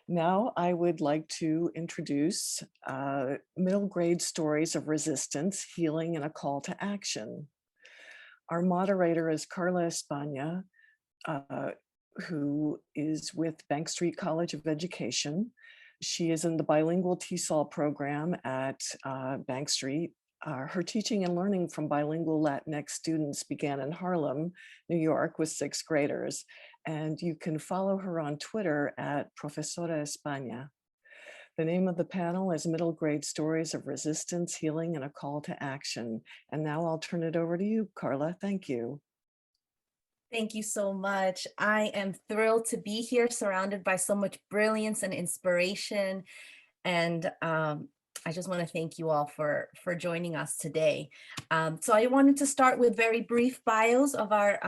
Now I would like to introduce middle grade stories of resistance, healing, and a call to action. Our moderator is Carla España, uh, who is with Bank Street College of Education. She is in the bilingual TESOL program at Bank Street. Her teaching and learning from bilingual Latinx students began in Harlem, New York, with sixth graders. And you can follow her on Twitter at Profesora España. The name of the panel is Middle Grade Stories of Resistance, Healing, and a Call to Action. And now I'll turn it over to you, Carla. Thank you. Thank you so much. I am thrilled to be here surrounded by so much brilliance and inspiration. And I just want to thank you all for joining us today. So I wanted to start with very brief bios of our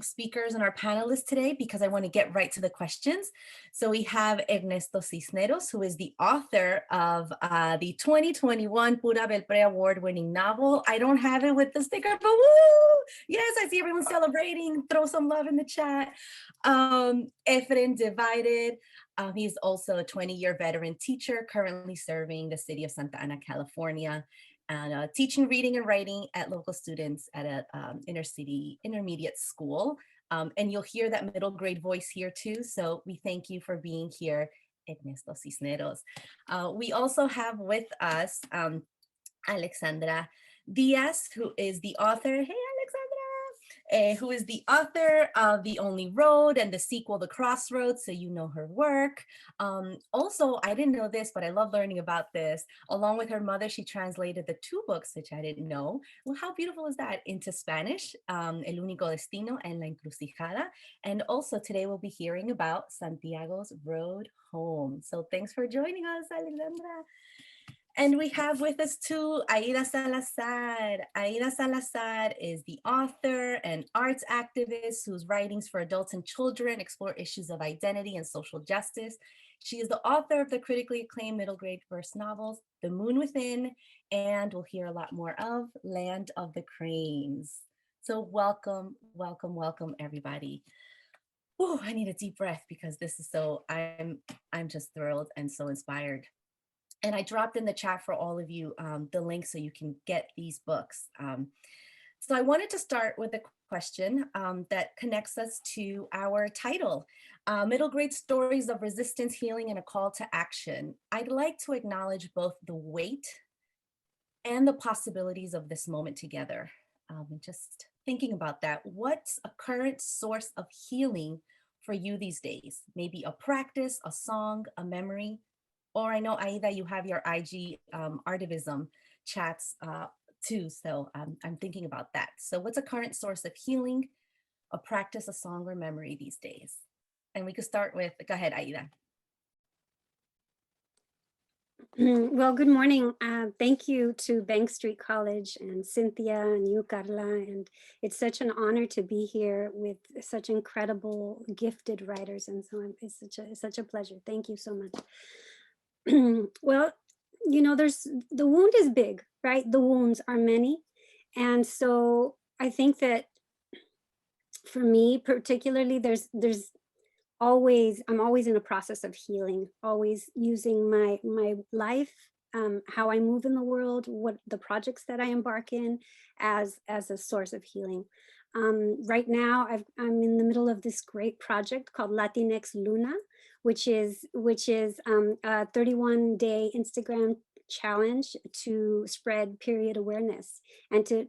speakers and our panelists today, because I want to get right to the questions. So we have Ernesto Cisneros, who is the author of the 2021 Pura Belpre award-winning novel. I don't have it with the sticker, but woo! Yes, I see everyone celebrating. Throw some love in the chat. Efrén Divided. He's also a 20-year veteran teacher, currently serving the city of Santa Ana, California, and teaching reading and writing at local students at an inner city intermediate school. And you'll hear that middle grade voice here too. So we thank you for being here, Ernesto Cisneros. We also have with us Alexandra Diaz, who is the author. Hey, Alexandra, who is the author of The Only Road and the sequel, The Crossroads, so you know her work. Also, I didn't know this, but I love learning about this. Along with her mother, she translated the two books, which I didn't know. Well, how beautiful is that? Into Spanish, El Único Destino and La Encrucijada. And also today we'll be hearing about Santiago's Road Home. So thanks for joining us, Alexandra. And we have with us too, Aida Salazar. Aida Salazar is the author and arts activist whose writings for adults and children explore issues of identity and social justice. She is the author of the critically acclaimed middle grade verse novels, The Moon Within, and we'll hear a lot more of Land of the Cranes. So welcome, welcome, welcome everybody. Oh, I need a deep breath because this is so, I'm just thrilled and so inspired. And I dropped in the chat for all of you the link so you can get these books. So I wanted to start with a question that connects us to our title, Middle Grade Stories of Resistance, Healing, and a Call to Action. I'd like to acknowledge both the weight and the possibilities of this moment together. And just thinking about that, what's a current source of healing for you these days? Maybe a practice, a song, a memory. Or I know, Aida, you have your IG artivism chats too. So I'm thinking about that. So what's a current source of healing, a practice, a song, or memory these days? And we could start with, go ahead, Aida. Well, good morning. Thank you to Bank Street College and Cynthia and you, Carla. And it's such an honor to be here with such incredible, gifted writers. And so it's such a pleasure. Thank you so much. Well, you know, the wound is big, right? The wounds are many. And so I think that for me particularly, I'm always in a process of healing, always using my life, how I move in the world, what the projects that I embark in as a source of healing. Right now, I'm in the middle of this great project called Latinx Luna, which is a 31-day Instagram challenge to spread period awareness and to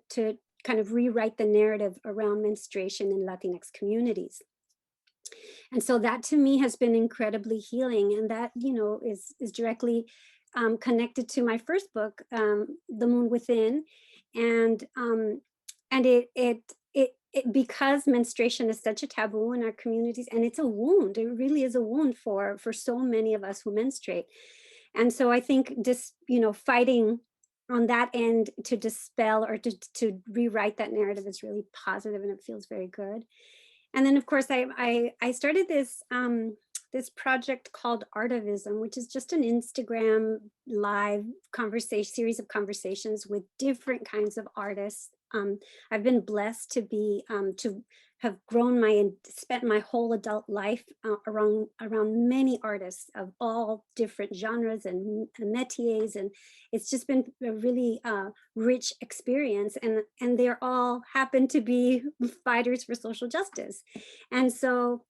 kind of rewrite the narrative around menstruation in Latinx communities. And so that to me has been incredibly healing, and that, you know, is directly connected to my first book, The Moon Within, and it because menstruation is such a taboo in our communities, and it's a wound. It really is a wound for so many of us who menstruate. And so I think just, you know, fighting on that end to dispel or to rewrite that narrative is really positive, and it feels very good. And then of course I started this this project called Artivism, which is just an Instagram live series of conversations with different kinds of artists I've been blessed to be to have grown spent my whole adult life around many artists of all different genres and métiers, and it's just been a really rich experience. And they're all happen to be fighters for social justice, and so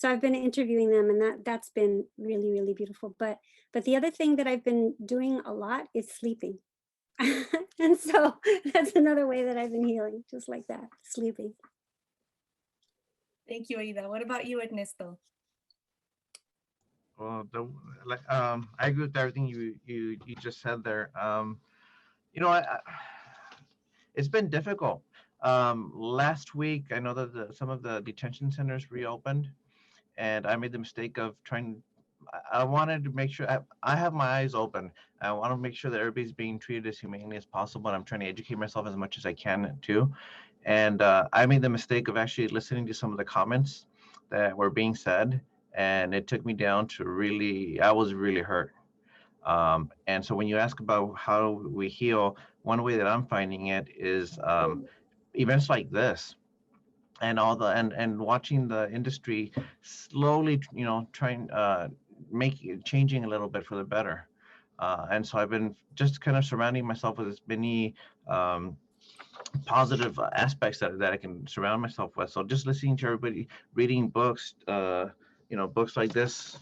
I've been interviewing them, and that's been really, really beautiful. But the other thing that I've been doing a lot is sleeping. And so that's another way that I've been healing, just like that, sleeping. Thank you, Aida. What about you, Ernesto? Well, I agree with everything you just said there. You know, it's been difficult. Last week, I know that some of the detention centers reopened, and I made the mistake of trying. I wanted to make sure I have my eyes open. I want to make sure that everybody's being treated as humanely as possible, and I'm trying to educate myself as much as I can too. And I made the mistake of actually listening to some of the comments that were being said, and it took me down to I was really hurt. And so when you ask about how we heal, one way that I'm finding it is events like this, and all the and watching the industry slowly, trying changing a little bit for the better. And so I've been just kind of surrounding myself with as many positive aspects that I can surround myself with. So just listening to everybody, reading books, books like this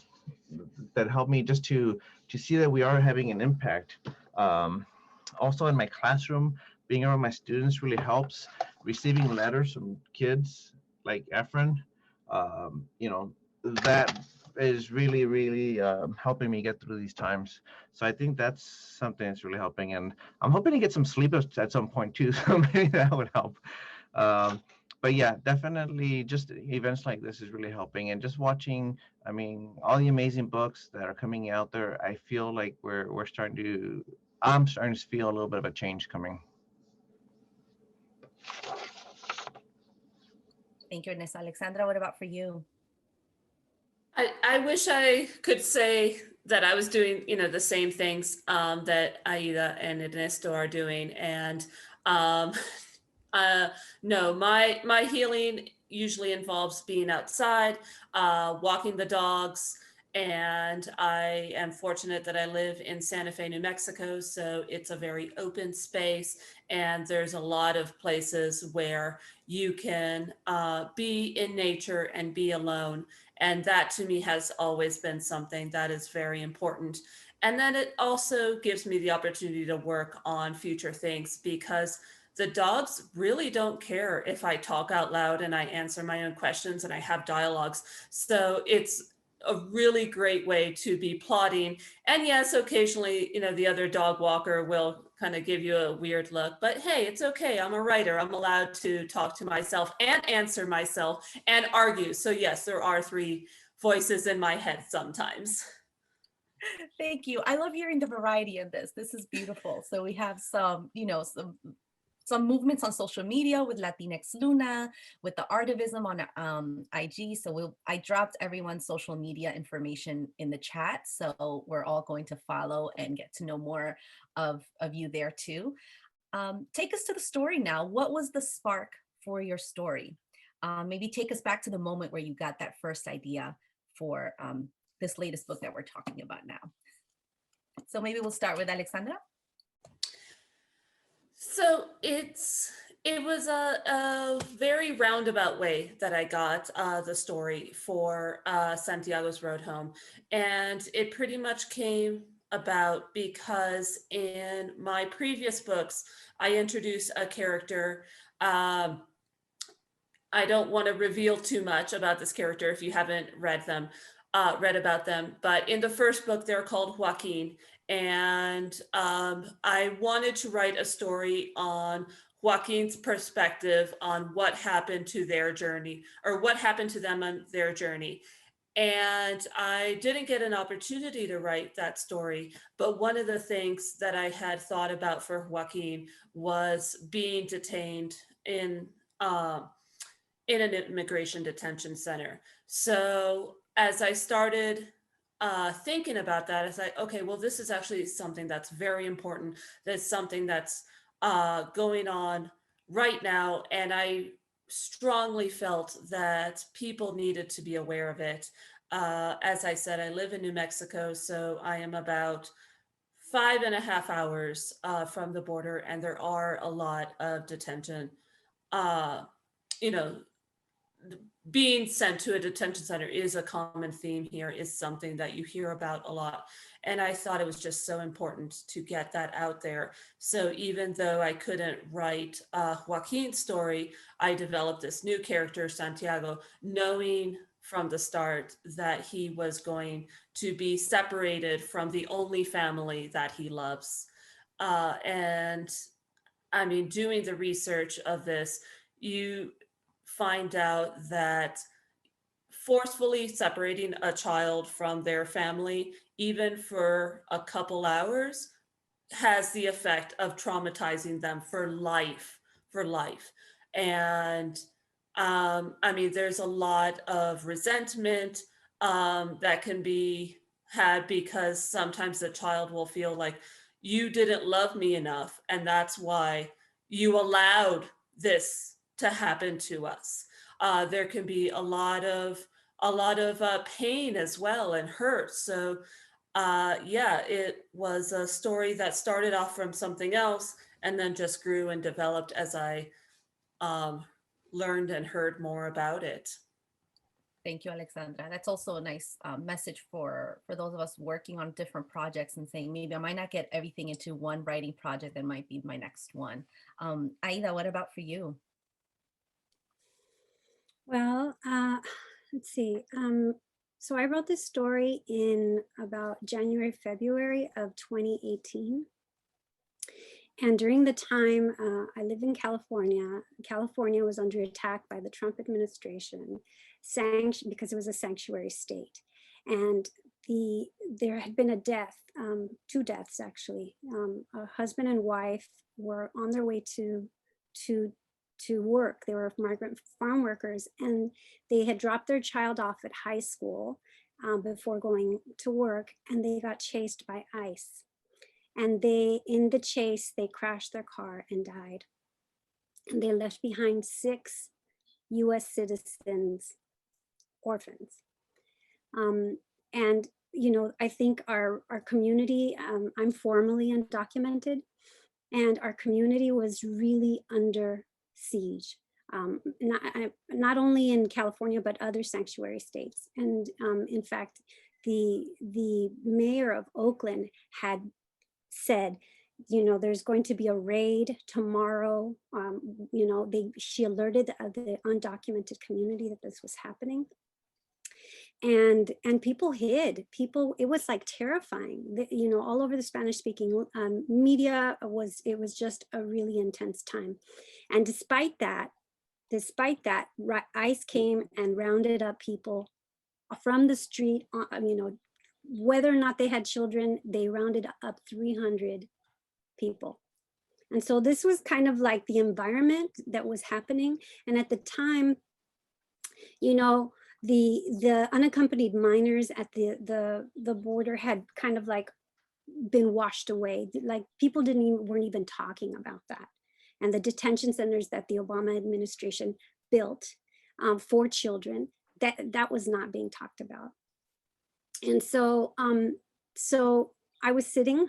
that help me just to see that we are having an impact. Also in my classroom, being around my students really helps. Receiving letters from kids like Efrén, that is really, really helping me get through these times. So I think that's something that's really helping. And I'm hoping to get some sleep at some point too, so maybe that would help. But yeah, definitely just events like this is really helping. And just watching, I mean, all the amazing books that are coming out there, I feel like I'm starting to feel a little bit of a change coming. Thank you, Ernesto. Alexandra, what about for you? I wish I could say that I was doing, the same things that Aida and Ernesto are doing. And no, my healing usually involves being outside, walking the dogs. And I am fortunate that I live in Santa Fe, New Mexico. So it's a very open space. And there's a lot of places where you can be in nature and be alone. And that to me has always been something that is very important. And then it also gives me the opportunity to work on future things, because the dogs really don't care if I talk out loud and I answer my own questions and I have dialogues. So it's a really great way to be plotting. And yes, occasionally, the other dog walker will kind of give you a weird look, but hey, it's okay. I'm a writer. I'm allowed to talk to myself and answer myself and argue. So yes, there are 3 voices in my head sometimes. Thank you. I love hearing the variety in this. This is beautiful. So we have some movements on social media with Latinx Luna, with the Artivism on IG. So I dropped everyone's social media information in the chat. So we're all going to follow and get to know more of you there too. Take us to the story now. What was the spark for your story? Maybe take us back to the moment where you got that first idea for this latest book that we're talking about now. So maybe we'll start with Alexandra. So it was a very roundabout way that I got the story for Santiago's Road Home. And it pretty much came about because in my previous books, I introduced a character. I don't want to reveal too much about this character if you haven't read about them. But in the first book, they're called Joaquin. And I wanted to write a story on Joaquin's perspective on what happened to their journey, or what happened to them on their journey. And I didn't get an opportunity to write that story. But one of the things that I had thought about for Joaquin was being detained in an immigration detention center. So as I started thinking about that, I thought, okay, well, this is actually something that's very important. That's something that's going on right now, and I strongly felt that people needed to be aware of it. As I said, I live in New Mexico, so I am about 5.5 hours from the border, and there are a lot of detention. Uh, you know, being sent to a detention center is a common theme here, is something that you hear about a lot. And I thought it was just so important to get that out there. So even though I couldn't write Joaquin's story, I developed this new character, Santiago, knowing from the start that he was going to be separated from the only family that he loves. And I mean, doing the research of this, you find out that forcefully separating a child from their family, even for a couple hours, has the effect of traumatizing them for life, for life. And I mean, there's a lot of resentment that can be had, because sometimes the child will feel like you didn't love me enough, and that's why you allowed this to happen to us. There can be a lot of pain as well, and hurt. So yeah, it was a story that started off from something else and then just grew and developed as I um, learned and heard more about it. Thank you, Alexandra. That's also a nice message for those of us working on different projects and saying, maybe I might not get everything into one writing project that might be my next one. Aida, what about for you? Well, let's see. So I wrote this story in about January, February of 2018. And during the time, I live in California. California was under attack by the Trump administration, because it was a sanctuary state. And there had been a death, 2 deaths actually. A husband and wife were on their way to work. They were migrant farm workers, and they had dropped their child off at high school before going to work, and they got chased by ICE. And in the chase, they crashed their car and died. And they left behind 6 US citizens, orphans. And, I think our community, I'm formally undocumented, and our community was really under siege. Not only in California, but other sanctuary states. And in fact, the mayor of Oakland had said, there's going to be a raid tomorrow. She alerted the undocumented community that this was happening. And people hid. It was like terrifying. All over the Spanish speaking media, it was just a really intense time. And despite that, ICE came and rounded up people from the street, whether or not they had children. They rounded up 300 people. And so this was kind of like the environment that was happening. And at the time, the unaccompanied minors at the border had kind of like been washed away. Like people weren't even talking about that. And the detention centers that the Obama administration built for children, that was not being talked about. And so I was sitting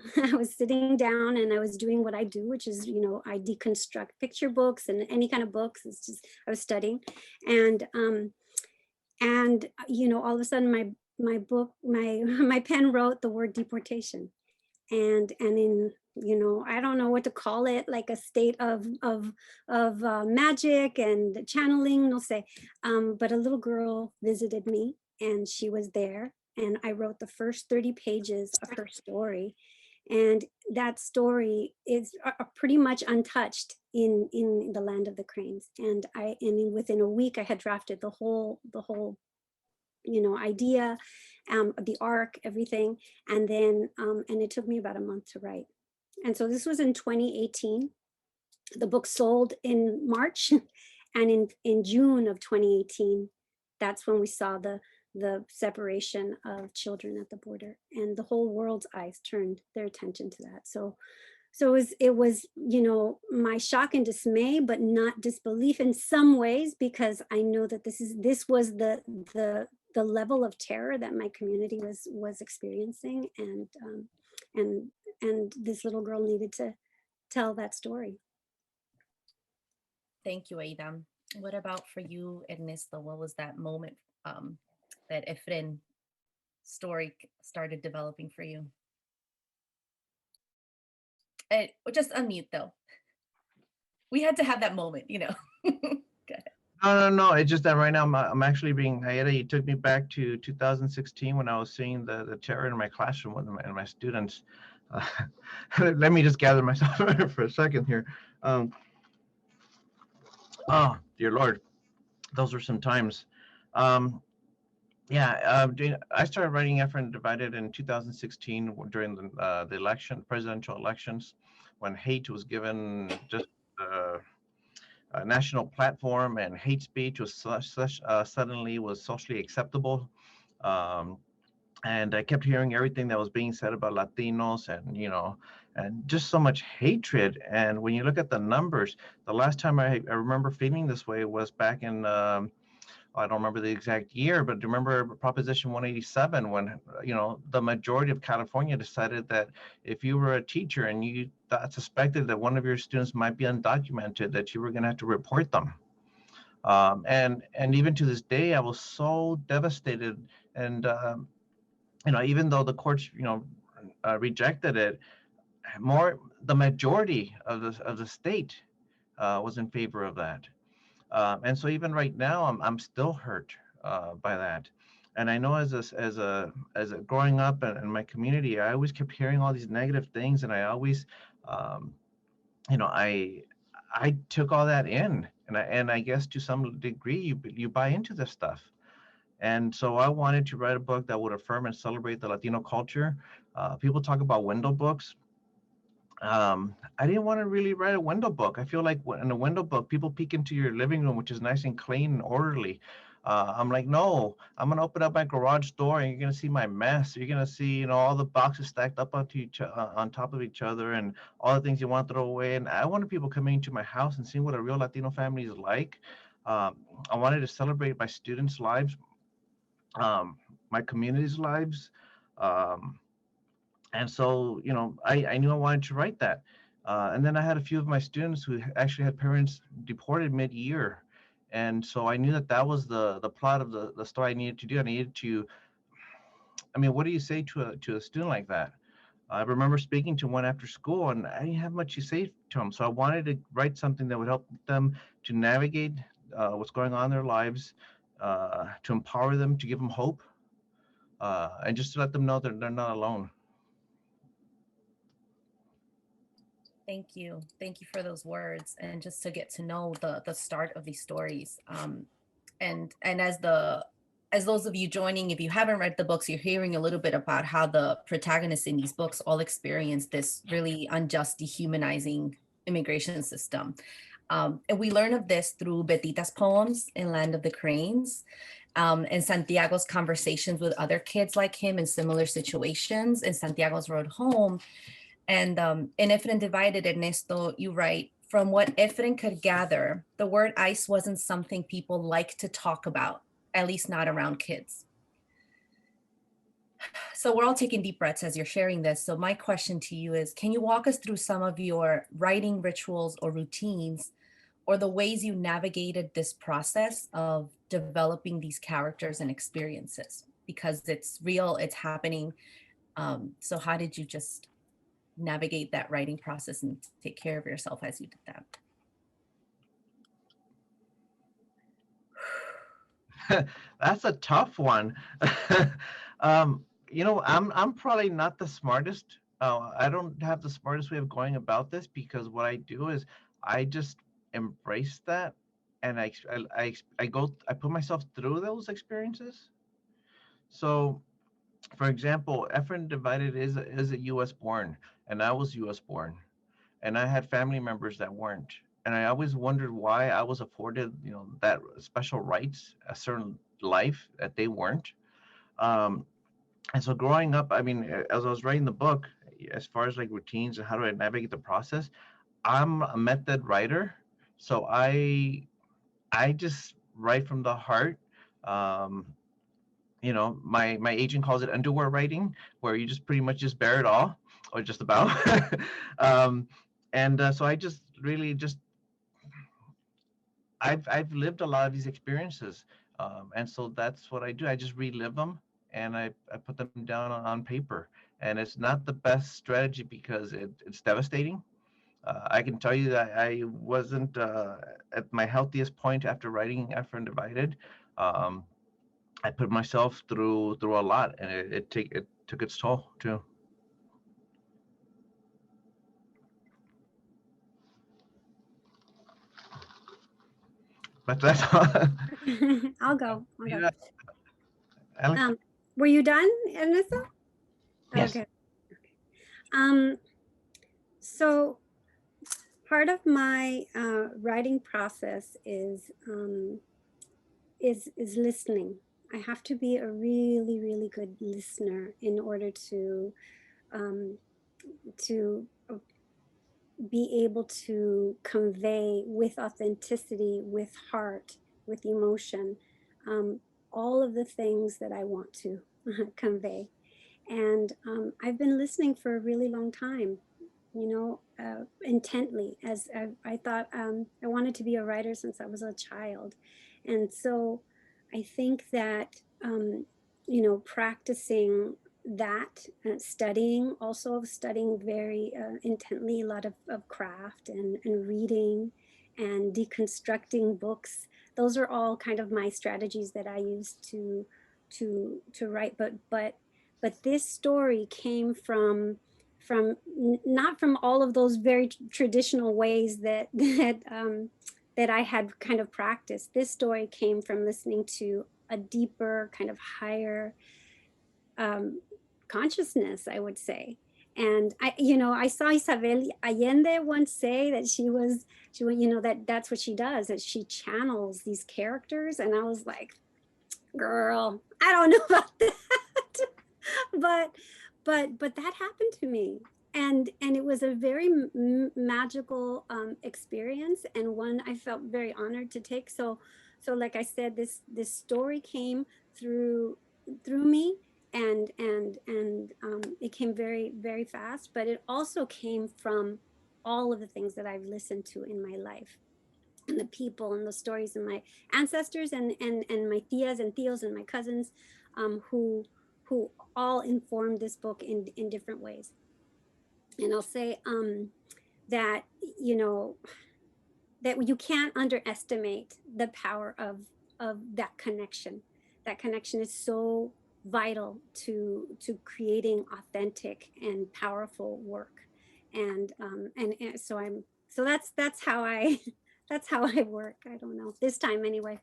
down, and I was doing what I do, which is, I deconstruct picture books and any kind of books. It's just, I was studying, and all of a sudden my pen wrote the word deportation, and in, I don't know what to call it, like a state of magic and channeling, no sé. But a little girl visited me, and she was there, and I wrote the first 30 pages of her story. And that story is pretty much untouched in the land of the cranes. And within a week, I had drafted the whole idea, the arc, everything. And then, and it took me about a month to write. And so this was in 2018. The book sold in March, and in June of 2018, that's when we saw the separation of children at the border, and the whole world's eyes turned their attention to that. So it was, you know, my shock and dismay, but not disbelief in some ways, because I know that this was the level of terror that my community was experiencing, and this little girl needed to tell that story. Thank you, Aida. What about for you, Ernesto? What was that moment that Efrén story started developing for you? Just unmute though. We had to have that moment, you know. No. It's just that right now I'm actually being Hyeda. You took me back to 2016 when I was seeing the terror in my classroom with my students. Let me just gather myself for a second here. Oh, dear Lord, those were some times. I started writing Efrén Divided in 2016 during the presidential elections, when hate was given just a national platform, and hate speech was suddenly was socially acceptable. And I kept hearing everything that was being said about Latinos, and just so much hatred. And when you look at the numbers, the last time I remember feeling this way was back in, I don't remember the exact year, but remember Proposition 187, when, the majority of California decided that if you were a teacher and you suspected that one of your students might be undocumented, that you were going to have to report them. And even to this day, I was so devastated. And, even though the courts, rejected it, the majority of the state was in favor of that. And so even right now, I'm still hurt by that. And I know as a growing up in my community, I always kept hearing all these negative things, and I always, I took all that in, and I guess to some degree you buy into this stuff. And so I wanted to write a book that would affirm and celebrate the Latino culture. People talk about window books. I didn't want to really write a window book. I feel like in a window book, people peek into your living room, which is nice and clean and orderly. I'm like, no, I'm gonna open up my garage door, and you're gonna see my mess. You're gonna see, all the boxes stacked up on top of each other, and all the things you want to throw away. And I wanted people coming into my house and seeing what a real Latino family is like. I wanted to celebrate my students' lives, my community's lives. And so, I knew I wanted to write that. And then I had a few of my students who actually had parents deported mid-year. And so I knew that was the plot of the story I needed to do. I needed to, what do you say to a student like that? I remember speaking to one after school, and I didn't have much to say to him. So I wanted to write something that would help them to navigate what's going on in their lives, to empower them, to give them hope, and just to let them know that they're not alone. Thank you. Thank you for those words, and just to get to know the start of these stories. And as those of you joining, if you haven't read the books, you're hearing a little bit about how the protagonists in these books all experience this really unjust, dehumanizing immigration system. And we learn of this through Betita's poems in Land of the Cranes, and Santiago's conversations with other kids like him in similar situations in Santiago's Road Home. And in Efrén Divided, Ernesto, you write, from what Efrén could gather, the word ICE wasn't something people like to talk about, at least not around kids. So we're all taking deep breaths as you're sharing this. So my question to you is, can you walk us through some of your writing rituals or routines, or the ways you navigated this process of developing these characters and experiences? Because it's real, it's happening. So how did you just navigate that writing process and take care of yourself as you did that? That's a tough one. I'm probably not the smartest. I don't have the smartest way of going about this, because what I do is I just embrace that, and I put myself through those experiences. So, for example, Efrén Divided is a U.S. born, and I was U.S. born, and I had family members that weren't. And I always wondered why I was afforded, that special rights, a certain life that they weren't. And so growing up, as I was writing the book, as far as like routines and how do I navigate the process, I'm a method writer, so I just write from the heart. Um, you know, my agent calls it underwear writing, where you just pretty much just bear it all, or just about. um, and so I just really just I've lived a lot of these experiences, and so that's what I do. I just relive them and I put them down on paper. And it's not the best strategy because it's devastating. I can tell you that I wasn't at my healthiest point after writing Efrén Divided. Um, I put myself through a lot, and it took its toll too. But that's all. I'll go. Yeah, Alex? Were you done, Ernesto? Yes. Okay. So part of my writing process is listening. I have to be a really, really good listener in order to be able to convey with authenticity, with heart, with emotion, all of the things that I want to convey. And I've been listening for a really long time, intently, as I thought I wanted to be a writer since I was a child. And so I think that, practicing that, also studying very intently, a lot of craft and reading and deconstructing books. Those are all kind of my strategies that I use to write. But this story came from not from all of those very traditional ways that that I had kind of practiced. This story came from listening to a deeper, kind of higher consciousness, I would say. And I saw Isabel Allende once say that she went, that's what she does, that she channels these characters. And I was like, girl, I don't know about that. but that happened to me. And it was a very magical experience, and one I felt very honored to take. So like I said, this story came through me, and it came very, very fast, but it also came from all of the things that I've listened to in my life, and the people and the stories and my ancestors and my tias and tios and my cousins, who all informed this book in different ways. And I'll say that, that you can't underestimate the power of that connection. That connection is so vital to creating authentic and powerful work. And so that's how I that's how I work. I don't know, this time anyway.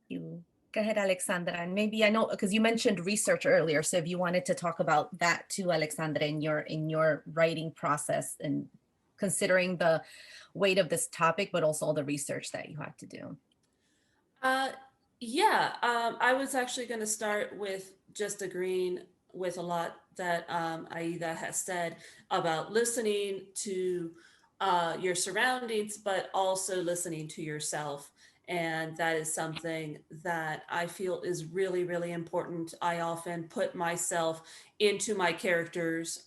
You go ahead, Alexandra, and maybe, I know because you mentioned research earlier, so if you wanted to talk about that too, Alexandra, in your writing process, and considering the weight of this topic, but also all the research that you had to do. Yeah, I was actually going to start with just agreeing with a lot that Aida has said about listening to your surroundings, but also listening to yourself. And that is something that I feel is really, really important. I often put myself into my characters'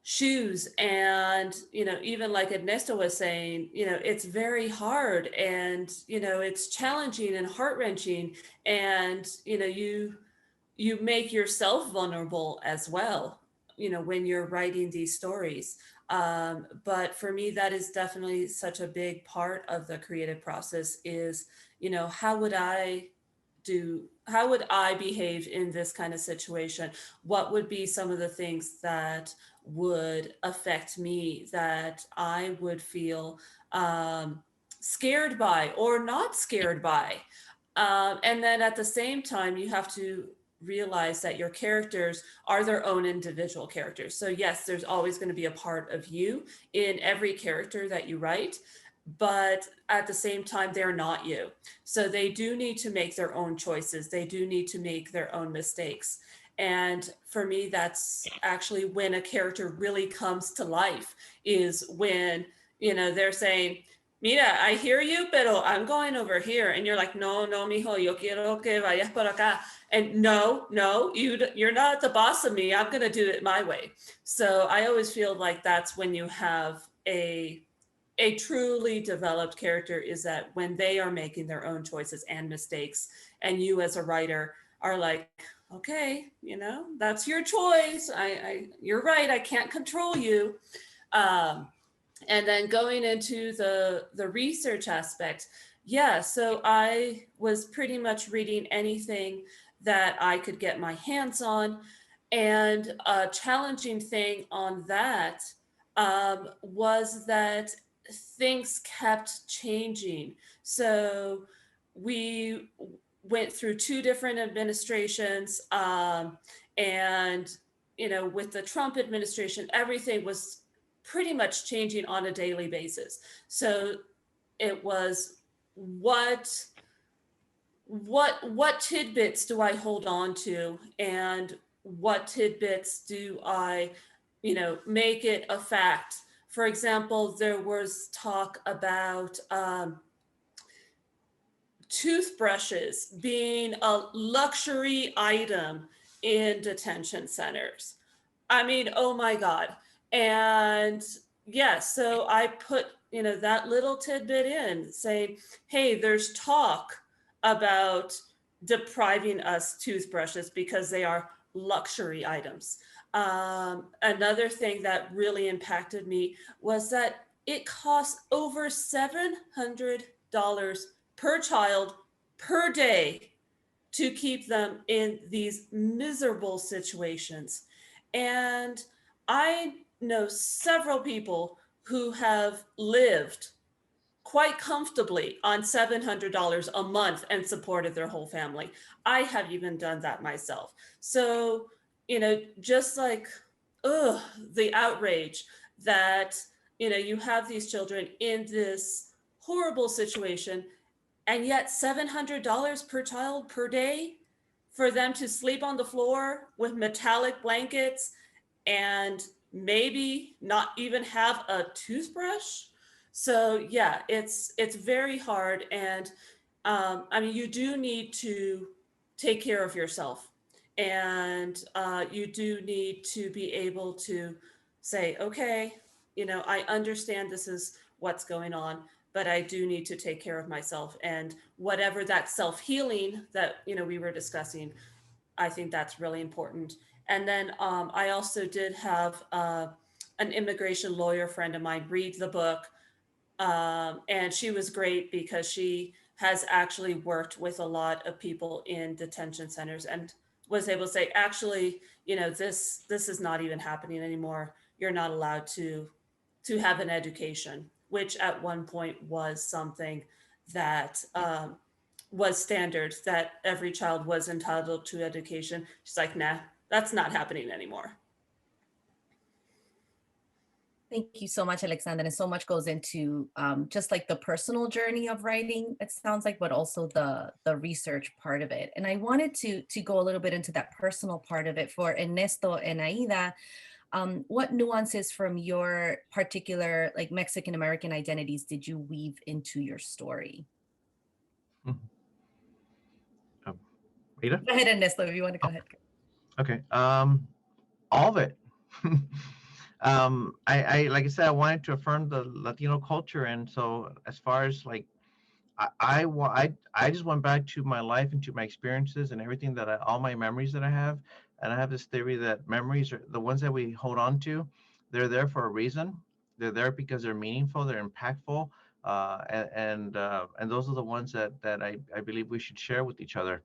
shoes, and even like Ernesto was saying, it's very hard, and it's challenging and heart-wrenching, and you make yourself vulnerable as well when you're writing these stories. But for me, that is definitely such a big part of the creative process is, how would I behave in this kind of situation? What would be some of the things that would affect me, that I would feel scared by or not scared by? And then at the same time, you have to realize that your characters are their own individual characters. So yes, there's always going to be a part of you in every character that you write. but at the same time, they're not you. So they do need to make their own choices. They do need to make their own mistakes. And for me, that's actually when a character really comes to life, is when, they're saying, mira, I hear you, pero I'm going over here. And you're like, no, no, mijo, yo quiero que vayas por acá. And no, you're not the boss of me. I'm going to do it my way. So I always feel like that's when you have a truly developed character, is that when they are making their own choices and mistakes, and you as a writer are like, okay, that's your choice. You're right. I can't control you. And then going into the research aspect, yeah, so I was pretty much reading anything that I could get my hands on. And a challenging thing on that was that things kept changing. So we went through 2 different administrations, and with the Trump administration, everything was pretty much changing on a daily basis. So it was what tidbits do I hold on to, and what tidbits do I make it a fact. For example, there was talk about toothbrushes being a luxury item in detention centers. I mean, oh my God. And yes, so I put, that little tidbit in saying, hey, there's talk about depriving us toothbrushes because they are luxury items. Another thing that really impacted me was that it costs over $700 per child per day to keep them in these miserable situations. And I know several people who have lived quite comfortably on $700 a month and supported their whole family. I have even done that myself. So, just like, the outrage that, you have these children in this horrible situation, and yet $700 per child per day for them to sleep on the floor with metallic blankets and maybe not even have a toothbrush. So yeah, it's very hard. And you do need to take care of yourself, and you do need to be able to say, okay, I understand this is what's going on, but I do need to take care of myself. And whatever that self-healing that, we were discussing, I think that's really important. And then I also did have an immigration lawyer friend of mine read the book. And she was great because she has actually worked with a lot of people in detention centers, and was able to say, actually, this is not even happening anymore. You're not allowed to have an education, which at one point was something that was standard, that every child was entitled to education. She's like, nah, that's not happening anymore. Thank you so much, Alexandra. And so much goes into just like the personal journey of writing, it sounds like, but also the research part of it. And I wanted to go a little bit into that personal part of it for Ernesto and Aida. What nuances from your particular like Mexican American identities did you weave into your story? Aida? Go ahead, Ernesto, if you want to go ahead. Okay. All of it. I like I said, I wanted to affirm the Latino culture, and so as far as like, I just went back to my life and to my experiences and everything that all my memories that I have, and I have this theory that memories are the ones that we hold on to. They're there for a reason. They're there because they're meaningful. They're impactful, and those are the ones that I believe we should share with each other.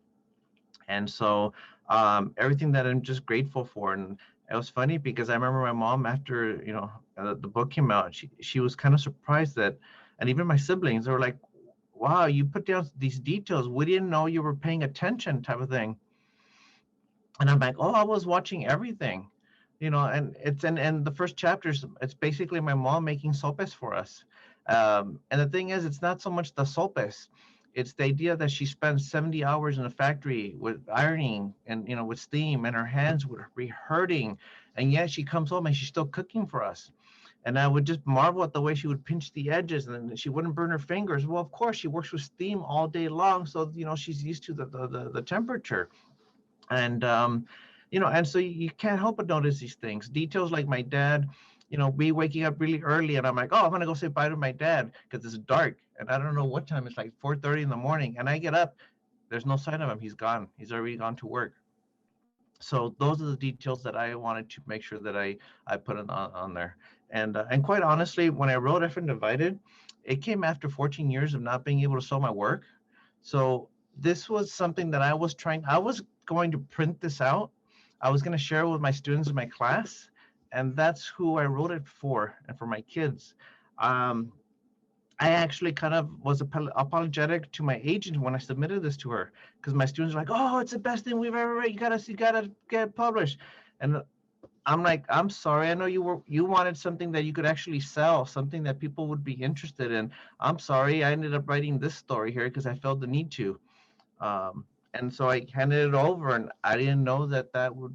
And so everything that I'm just grateful for. And it was funny because I remember my mom, after the book came out, she was kind of surprised that, and even my siblings, they were like, wow, you put down these details, we didn't know you were paying attention, type of thing. And I'm like, oh, I was watching everything, and it's and the first chapters, it's basically my mom making sopes for us. And the thing is, it's not so much the sopes. It's the idea that she spends 70 hours in a factory with ironing and, with steam, and her hands would be hurting. And yet she comes home and she's still cooking for us. And I would just marvel at the way she would pinch the edges, and then she wouldn't burn her fingers. Well, of course, she works with steam all day long. So, she's used to the temperature. And, and so you can't help but notice these things. Details like my dad, me waking up really early, and I'm like, oh, I'm going to go say bye to my dad because it's dark. And I don't know what time. It's like 4:30 in the morning. And I get up. There's no sign of him. He's gone. He's already gone to work. So those are the details that I wanted to make sure that I put on there. And quite honestly, when I wrote Efrén Divided, it came after 14 years of not being able to sell my work. So this was something that I was going to print this out. I was going to share it with my students in my class, and that's who I wrote it for, and for my kids. I actually kind of was apologetic to my agent when I submitted this to her, because my students were like, "Oh, it's the best thing we've ever read. You gotta get it published." And I'm like, "I'm sorry. I know you wanted something that you could actually sell, something that people would be interested in. I'm sorry. I ended up writing this story here because I felt the need to." And so I handed it over, and I didn't know that would,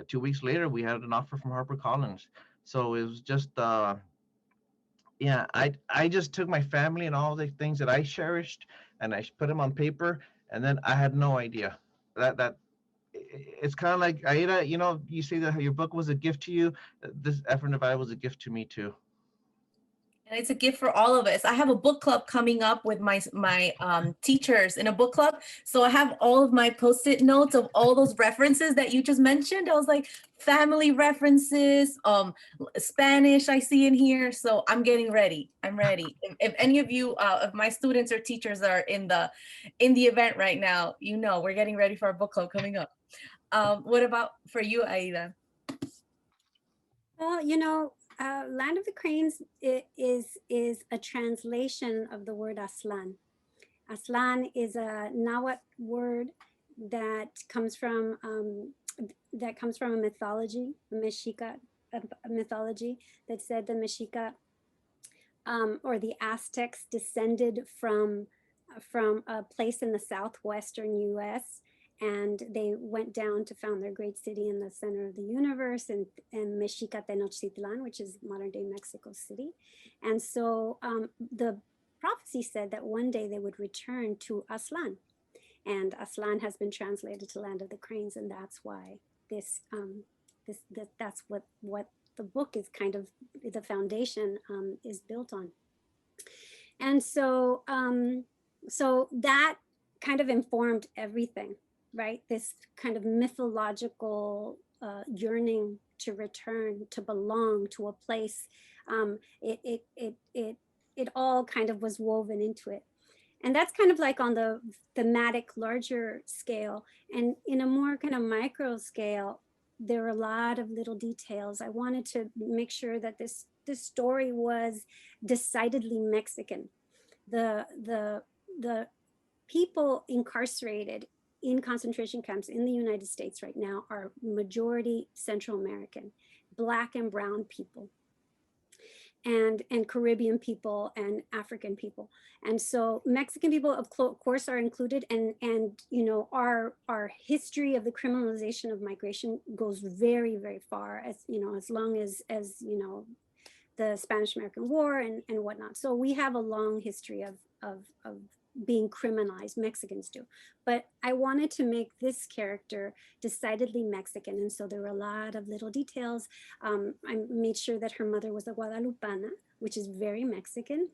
2 weeks later, we had an offer from HarperCollins. So it was just, yeah, I just took my family and all the things that I cherished, and I put them on paper, and then I had no idea that it's kind of like Aida, you say that your book was a gift to you. This Efrén Divided was a gift to me too. And it's a gift for all of us. I have a book club coming up with my teachers in a book club. So I have all of my Post-it notes of all those references that you just mentioned. I was like, family references, Spanish I see in here. So I'm getting ready. I'm ready. If any of you, of my students or teachers are in the event right now, we're getting ready for our book club coming up. What about for you, Aida? Well, Land of the Cranes is a translation of the word Aslan. Aslan is a Nahuatl word that comes from a mythology, Mexica mythology, that said the Mexica or the Aztecs descended from a place in the southwestern U.S. and they went down to found their great city in the center of the universe, and Mexica Tenochtitlan, which is modern day Mexico City. And so the prophecy said that one day they would return to Aslan, and Aslan has been translated to Land of the Cranes, and that's why that's what the book is kind of, the foundation is built on. And so so that kind of informed everything, right? This kind of mythological yearning to return, to belong to a place. It all kind of was woven into it. And that's kind of like on the thematic larger scale. And in a more kind of micro scale, there are a lot of little details. I wanted to make sure that this story was decidedly Mexican. The people incarcerated in concentration camps in the United States right now are majority Central American, Black and brown people, and Caribbean people and African people. And so Mexican people, of course, are included. And our history of the criminalization of migration goes very, very far, as long as the Spanish American War and whatnot. So we have a long history of being criminalized, Mexicans do. But I wanted to make this character decidedly Mexican. And so there were a lot of little details. I made sure that her mother was a Guadalupana, which is very Mexican.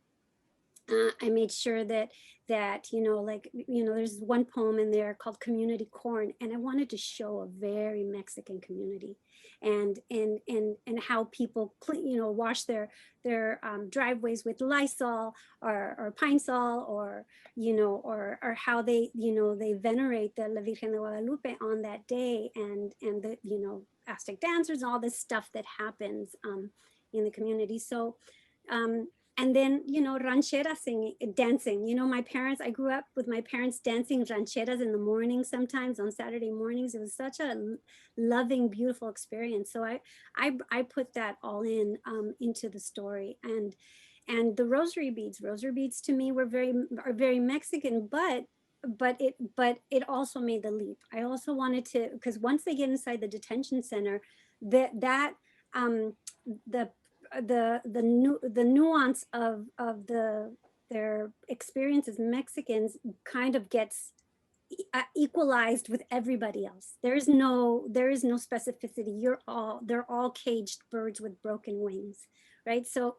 I made sure that there's one poem in there called Community Corn, and I wanted to show a very Mexican community, and how people wash their driveways with Lysol or Pine Sol, or how they they venerate the La Virgen de Guadalupe on that day, and the Aztec dancers and all this stuff that happens in the community. So and then, ranchera dancing. My parents, I grew up with my parents dancing rancheras in the morning, sometimes on Saturday mornings. It was such a loving, beautiful experience. So I put that all into the story. And And the rosary beads to me are very Mexican, but it also made the leap. I also wanted to, because once they get inside the detention center, that the nuance of their experience as Mexicans kind of gets equalized with everybody else. There is no specificity. They're all caged birds with broken wings, right? So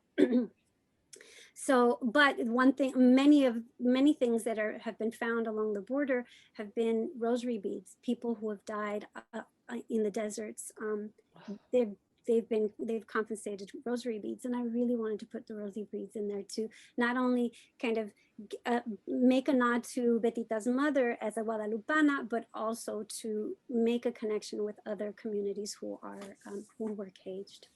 but one thing, many things that have been found along the border have been rosary beads. People who have died in the deserts, they've compensated rosary beads, and I really wanted to put the rosary beads in there to not only kind of make a nod to Betita's mother as a Guadalupana, but also to make a connection with other communities who were caged.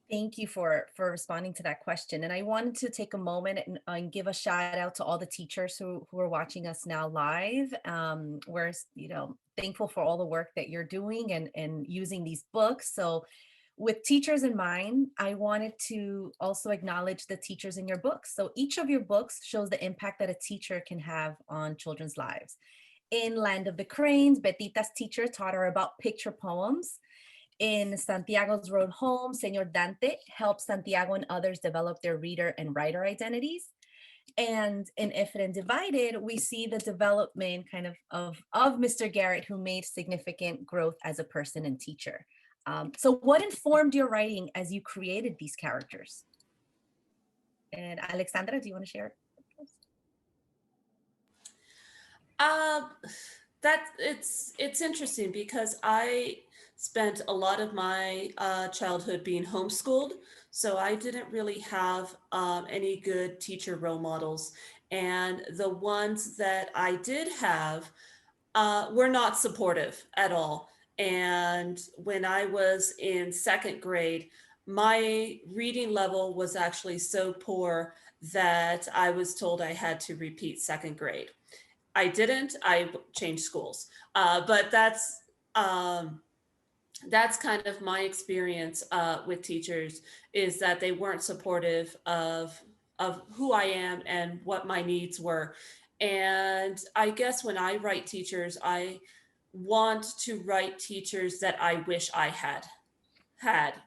Thank you for responding to that question. And I wanted to take a moment and give a shout out to all the teachers who are watching us now live. We're, thankful for all the work that you're doing and using these books. So with teachers in mind, I wanted to also acknowledge the teachers in your books. So each of your books shows the impact that a teacher can have on children's lives. In Land of the Cranes, Betita's teacher taught her about picture poems. In Santiago's Road Home, Señor Dante helped Santiago and others develop their reader and writer identities. And in Efrén Divided, we see the development kind of Mr. Garrett, who made significant growth as a person and teacher. So what informed your writing as you created these characters? And Alexandra, do you want to share? It's interesting because I spent a lot of my childhood being homeschooled, so I didn't really have any good teacher role models, and the ones that I did have were not supportive at all. And when I was in second grade, my reading level was actually so poor that I was told I had to repeat second grade. I didn't. I changed schools, but that's kind of my experience with teachers, is that they weren't supportive of who I am and what my needs were. And I guess when I write teachers, I want to write teachers that I wish I had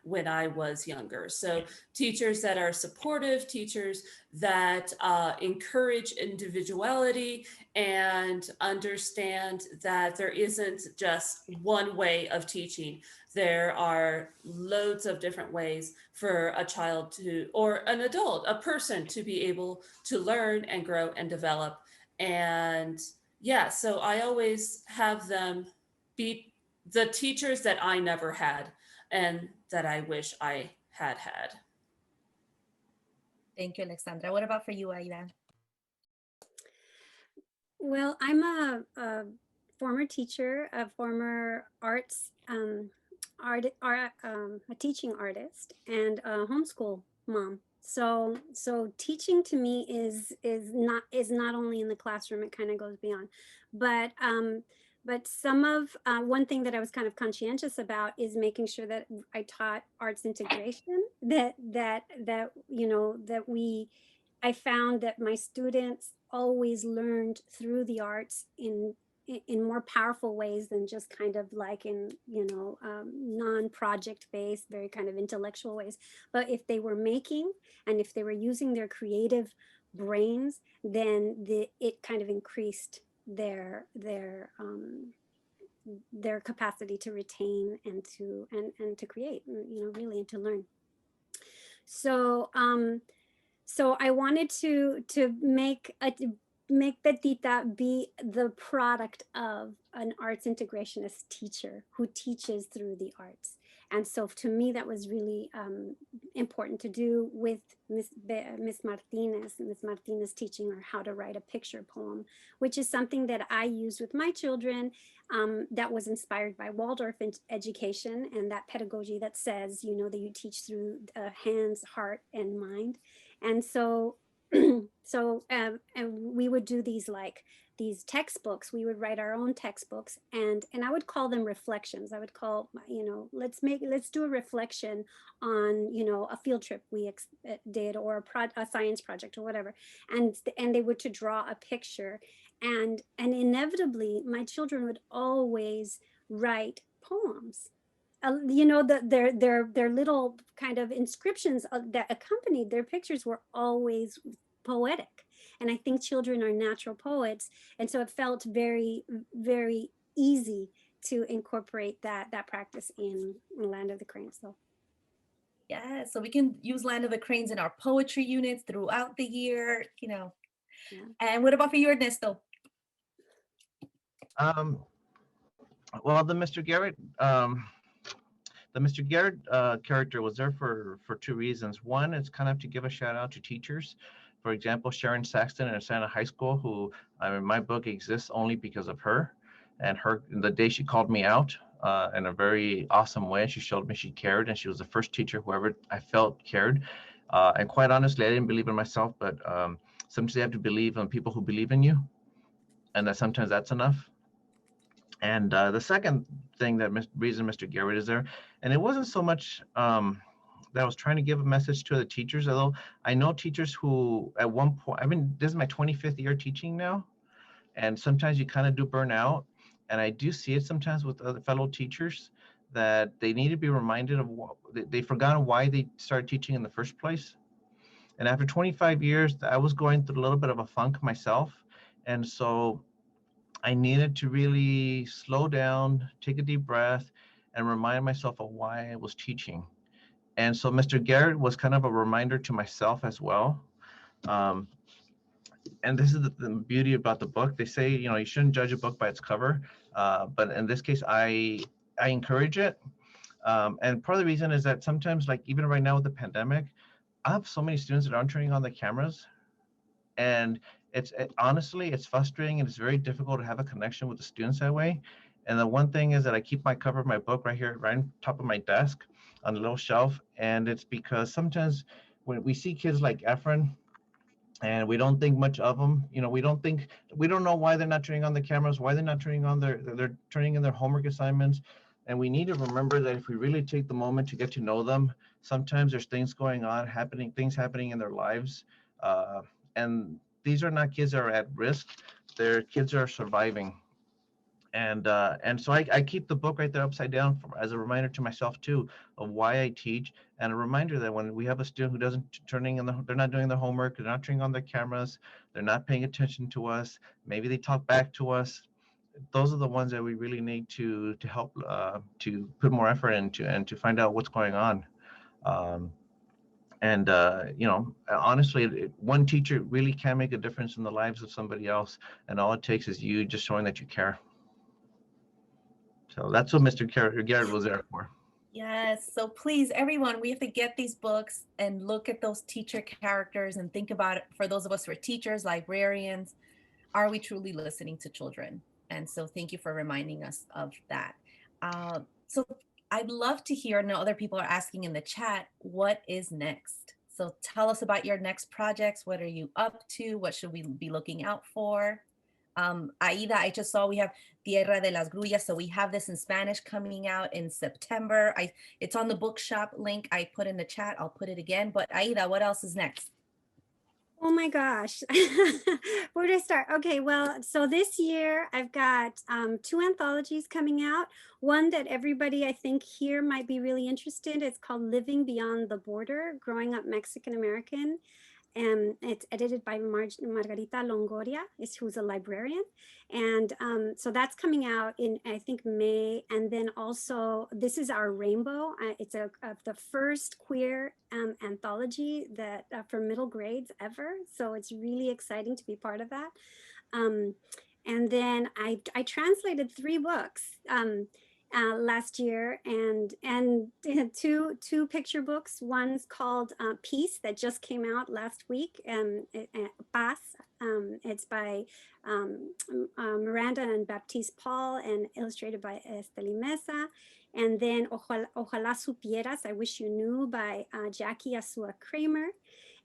when I was younger. So teachers that are supportive, teachers that encourage individuality and understand that there isn't just one way of teaching. There are loads of different ways for a child to, or an adult, a person to be able to learn and grow and develop. And yeah, so I always have them be the teachers that I never had and that I wish I had had. Thank you, Alexandra. What about for you, Aida? Well, I'm a former teacher, a former arts a teaching artist, and a homeschool mom. So teaching to me is not only in the classroom; it kind of goes beyond. But some of one thing that I was kind of conscientious about is making sure that I taught arts integration. I found that my students always learned through the arts in more powerful ways than just kind of like in non-project based, very kind of intellectual ways. But if they were making and if they were using their creative brains, then it kind of increased their capacity to retain and to create, really, and to learn. So I wanted to make Betita be the product of an arts integrationist teacher who teaches through the arts. And so to me, that was really important to do with Miss Martinez teaching her how to write a picture poem, which is something that I use with my children, that was inspired by Waldorf education and that pedagogy that says, that you teach through hands, heart, and mind. And so So and we would do these textbooks. We would write our own textbooks, and I would call them reflections. I would call, let's do a reflection on, a field trip we did, or a science project or whatever, and they were to draw a picture, and inevitably my children would always write poems. Their little kind of inscriptions that accompanied their pictures were always poetic. And I think children are natural poets. And so it felt very, very easy to incorporate that practice in Land of the Cranes. So yeah, so we can use Land of the Cranes in our poetry units throughout the year, yeah. And what about for you, Ernesto? Well, the Mr. Garrett character was there for two reasons. One, it's kind of to give a shout out to teachers. For example, Sharon Saxton in Santa High School, who my book exists only because of her, and the day she called me out in a very awesome way. She showed me she cared, and she was the first teacher who ever I felt cared. And quite honestly, I didn't believe in myself, but sometimes you have to believe in people who believe in you, and that sometimes that's enough. And the second thing reason Mr. Garrett is there, and it wasn't so much that I was trying to give a message to the teachers, although I know teachers who at one point, this is my 25th year teaching now, and sometimes you kind of do burn out. And I do see it sometimes with other fellow teachers that they need to be reminded of what they've forgotten why they started teaching in the first place. And after 25 years, I was going through a little bit of a funk myself. And so I needed to really slow down, take a deep breath, and remind myself of why I was teaching. And so Mr. Garrett was kind of a reminder to myself as well. And this is the beauty about the book. They say, you shouldn't judge a book by its cover. But in this case, I encourage it. And part of the reason is that sometimes, like even right now with the pandemic, I have so many students that aren't turning on the cameras. And honestly, it's frustrating, and it's very difficult to have a connection with the students that way. And the one thing is that I keep my cover of my book right here, right on top of my desk on a little shelf. And it's because sometimes when we see kids like Efrén, and we don't think much of them, we don't know why they're not turning on the cameras, why they're not turning on they're turning in their homework assignments. And we need to remember that if we really take the moment to get to know them, sometimes there's things going on, things happening in their lives. And these are not kids that are at risk. They're kids that are surviving. And so I keep the book right there upside down as a reminder to myself too of why I teach, and a reminder that when we have a student who they're not doing their homework, they're not turning on their cameras, they're not paying attention to us, maybe they talk back to us, those are the ones that we really need to help to put more effort into and to find out what's going on. Honestly, one teacher really can make a difference in the lives of somebody else, and all it takes is you just showing that you care. So that's what Mr. Garrett was there for. Yes. So please, everyone, we have to get these books and look at those teacher characters and think about it. For those of us who are teachers, librarians, are we truly listening to children? And so thank you for reminding us of that. So I'd love to hear, I know other people are asking in the chat, what is next? So tell us about your next projects. What are you up to? What should we be looking out for? Aida, I just saw we have Tierra de las Grullas. So we have this in Spanish coming out in September. It's on the bookshop link I put in the chat. I'll put it again. But Aida, what else is next? Oh my gosh, where to start? Okay, well, so this year I've got 2 anthologies coming out. One that everybody I think here might be really interested. It's called Living Beyond the Border, Growing Up Mexican American. And it's edited by Margarita Longoria, who's a librarian. And so that's coming out in, I think, May. And then also, this is our Rainbow. It's the first queer anthology that for middle grades ever. So it's really exciting to be part of that. And then I translated 3 books last year, and two picture books. One's called Peace, that just came out last week, Paz. It's by Miranda and Baptiste Paul, and illustrated by Esteli Mesa. And then Ojalá Supieras, I Wish You Knew, by Jackie Asua Kramer.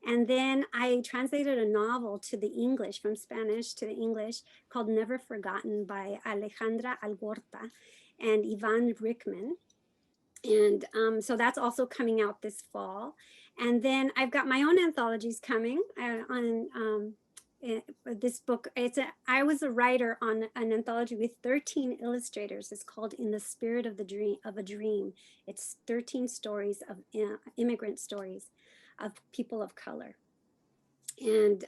And then I translated a novel to the English, from Spanish to the English, called Never Forgotten by Alexandra and Ivan Rickman. And so that's also coming out this fall. And then I've got my own anthologies coming this book. I was a writer on an anthology with 13 illustrators. It's called In the Spirit of a Dream. It's 13 stories of immigrant stories of people of color. And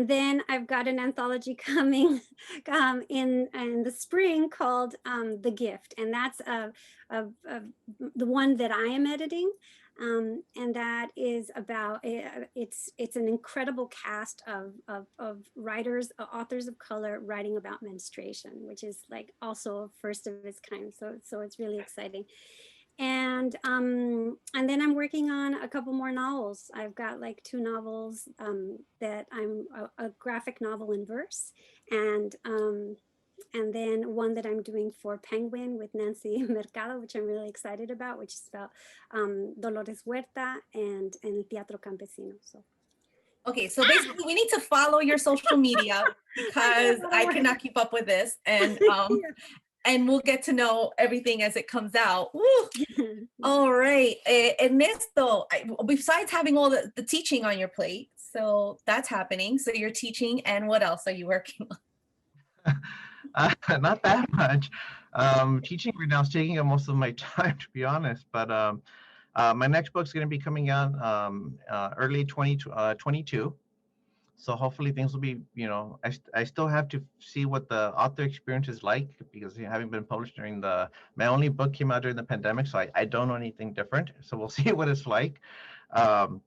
then I've got an anthology coming in the spring called The Gift, and that's the one that I am editing, and that is about it's an incredible cast of writers, authors of color writing about menstruation, which is like also a first of its kind. So it's really exciting. And then I'm working on a couple more novels. I've got like 2 novels that I'm a graphic novel in verse, and then one that I'm doing for Penguin with Nancy Mercado, which I'm really excited about, which is about Dolores Huerta and El Teatro Campesino. So. Okay, so basically we need to follow your social media because I cannot keep up with this, and and we'll get to know everything as it comes out. Woo. All right, Ernesto, besides having all the teaching on your plate, so that's happening. So you're teaching, and what else are you working on? Not that much. Teaching right now is taking up most of my time, to be honest. But my next book's going to be coming out early 2022. So hopefully things will be, I still have to see what the author experience is like, because having been published during my only book came out during the pandemic, so I don't know anything different. So we'll see what it's like. But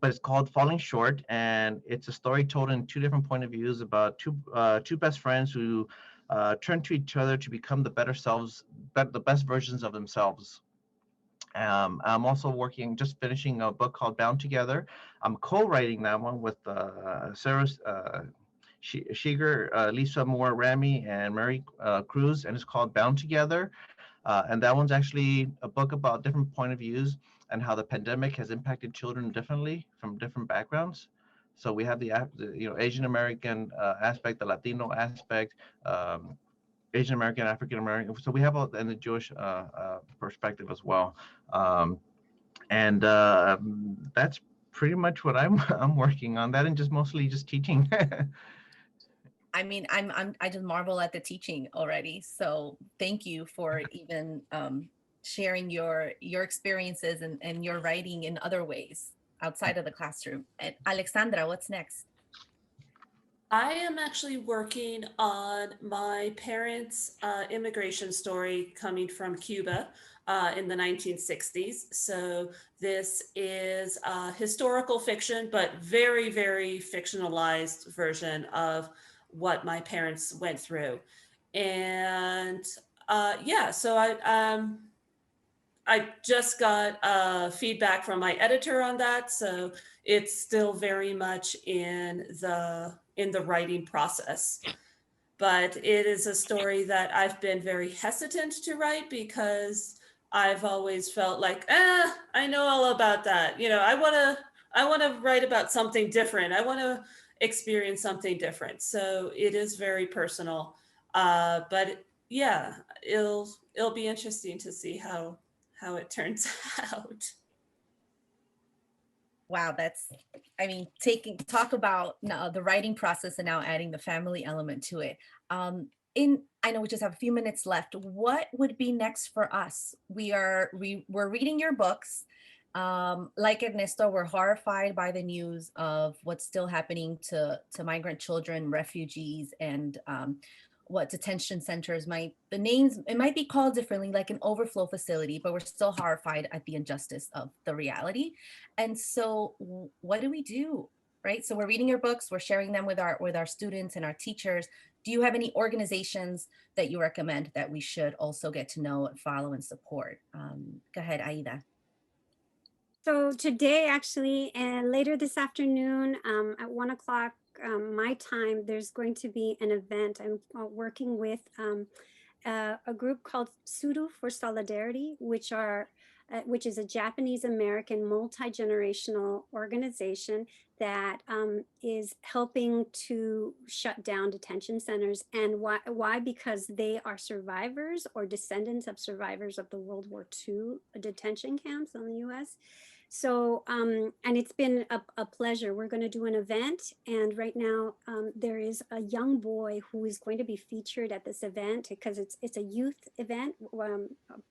it's called Falling Short, and it's a story told in 2 different point of views about two best friends who turn to each other to become the better selves, the best versions of themselves. I'm also just finishing a book called Bound Together. I'm co-writing that one with Sarah Shiger, Lisa Moore Rami, and Mary Cruz, and it's called Bound Together. And that one's actually a book about different point of views and how the pandemic has impacted children differently from different backgrounds. So we have the Asian American aspect, the Latino aspect, Asian American, African American. So we have and the Jewish perspective as well. And that's pretty much what I'm working on. That, and just mostly just teaching. I mean, I just marvel at the teaching already. So thank you for even sharing your experiences and your writing in other ways outside of the classroom. And Alexandra, what's next? I am actually working on my parents' immigration story coming from Cuba in the 1960s. So this is historical fiction, but very, very fictionalized version of what my parents went through. And so I just got feedback from my editor on that. So it's still very much in the writing process. But it is a story that I've been very hesitant to write because I've always felt like, I know all about that. I want to write about something different. I want to experience something different. So it is very personal. But yeah, it'll be interesting to see how it turns out. Wow, talk about now the writing process and now adding the family element to it. I know we just have a few minutes left. What would be next for us? We're reading your books. Like Ernesto, we're horrified by the news of what's still happening to migrant children, refugees, and what detention centers the names, it might be called differently, like an overflow facility, but we're still horrified at the injustice of the reality. And so what do we do, right? So we're reading your books, we're sharing them with our students and our teachers. Do you have any organizations that you recommend that we should also get to know, follow, and support? Go ahead, Aida. So today, actually, and later this afternoon at 1 o'clock my time, there's going to be an event. I'm working with a group called Suru for Solidarity, which are which is a Japanese-American multi-generational organization that is helping to shut down detention centers. And why? Because they are survivors or descendants of survivors of the World War II detention camps in the US. So, and it's been a pleasure. We're going to do an event, and right now there is a young boy who is going to be featured at this event because it's a youth event,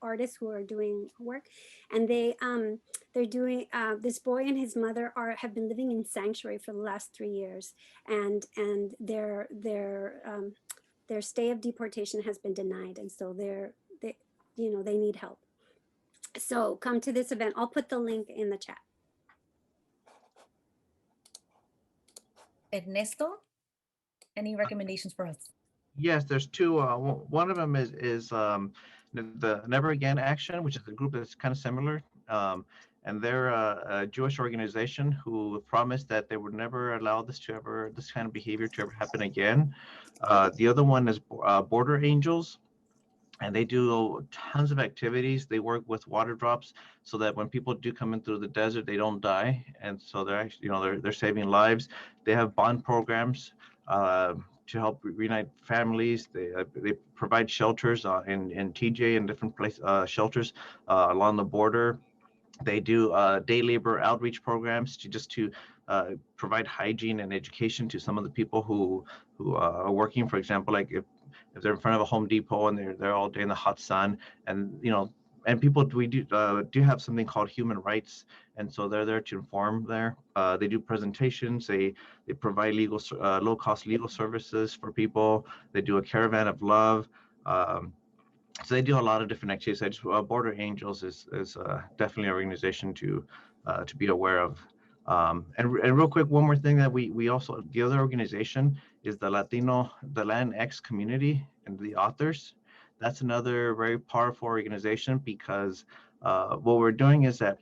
artists who are doing work, and they're doing this boy and his mother have been living in sanctuary for the last 3 years, and their stay of deportation has been denied, and so they need help. So come to this event. I'll put the link in the chat. Ernesto, any recommendations for us? Yes, there's two. One of them is the Never Again Action, which is a group that's kind of similar. And they're a Jewish organization who promised that they would never allow this kind of behavior to ever happen again. The other one is Border Angels. And they do tons of activities. They work with water drops so that when people do come in through the desert, they don't die. And so they're actually, they're saving lives. They have bond programs to help reunite families. They provide shelters in TJ and different shelters along the border. They do day labor outreach programs to provide hygiene and education to some of the people who are working. For example, like if they're in front of a Home Depot and they're all day in the hot sun, and and people, we do have something called human rights, and so they're there to inform there. They do presentations. They provide low cost legal services for people. They do a caravan of love. So they do a lot of different activities. Border Angels is definitely an organization to be aware of. And real quick, one more thing that we also, the other organization is the Latinx community and the authors. That's another very powerful organization because what we're doing is that,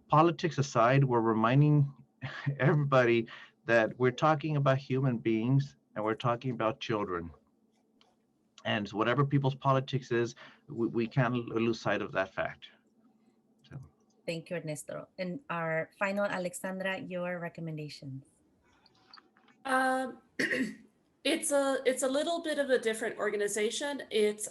politics aside, we're reminding everybody that we're talking about human beings and we're talking about children. And whatever people's politics is, we can't lose sight of that fact. So. Thank you, Ernesto. And our final, Alexandra, your recommendations. It's a little bit of a different organization. It's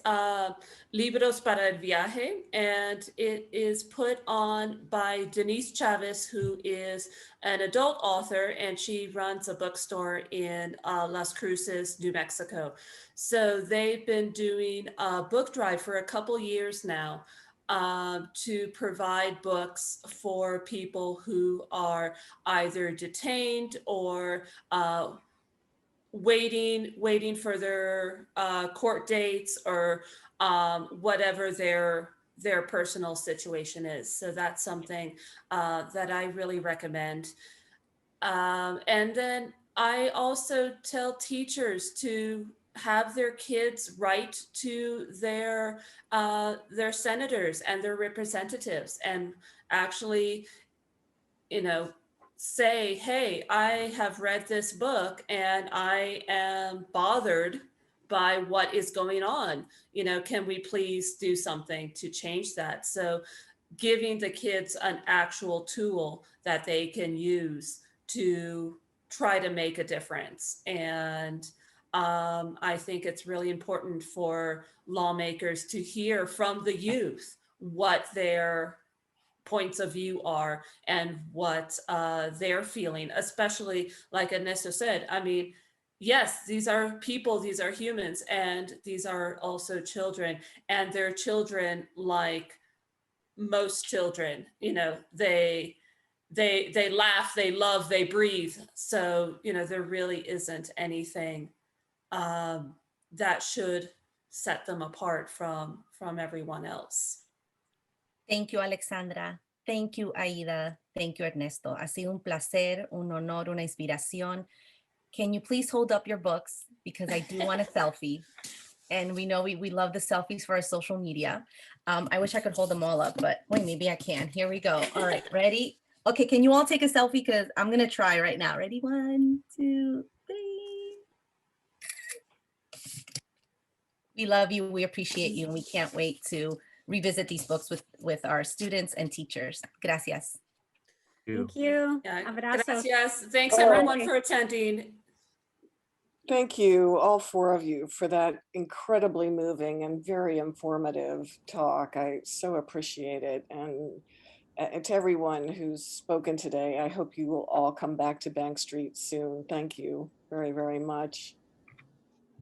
Libros para el Viaje, and it is put on by Denise Chavez, who is an adult author, and she runs a bookstore in Las Cruces, New Mexico. So they've been doing a book drive for a couple years now to provide books for people who are either detained or waiting for their court dates or whatever their personal situation is. So that's something that I really recommend. And then I also tell teachers to have their kids write to their senators and their representatives and actually, say, hey, I have read this book and I am bothered by what is going on. Can we please do something to change that? So giving the kids an actual tool that they can use to try to make a difference. And I think it's really important for lawmakers to hear from the youth what their points of view are and what they're feeling, especially like Ernesto said. I mean, yes, these are people, these are humans, and these are also children, and they're children like most children. They laugh, they love, they breathe. So, there really isn't anything that should set them apart from everyone else. Thank you, Alexandra. Thank you, Aida. Thank you, Ernesto. Ha sido un placer, un honor, una inspiración. Can you please hold up your books? Because I do want a selfie. And we know we love the selfies for our social media. I wish I could hold them all up, but wait, maybe I can. Here we go. All right, ready? Okay, can you all take a selfie? Because I'm going to try right now. Ready? 1, 2, 3. We love you. We appreciate you. And we can't wait to revisit these books with our students and teachers. Gracias. Thank you. Yeah, Abrazos. gracias. Thanks Oh. everyone for attending. Thank you, all four of you, for that incredibly moving and very informative talk. I so appreciate it. And to everyone who's spoken today, I hope you will all come back to Bank Street soon. Thank you very, very much.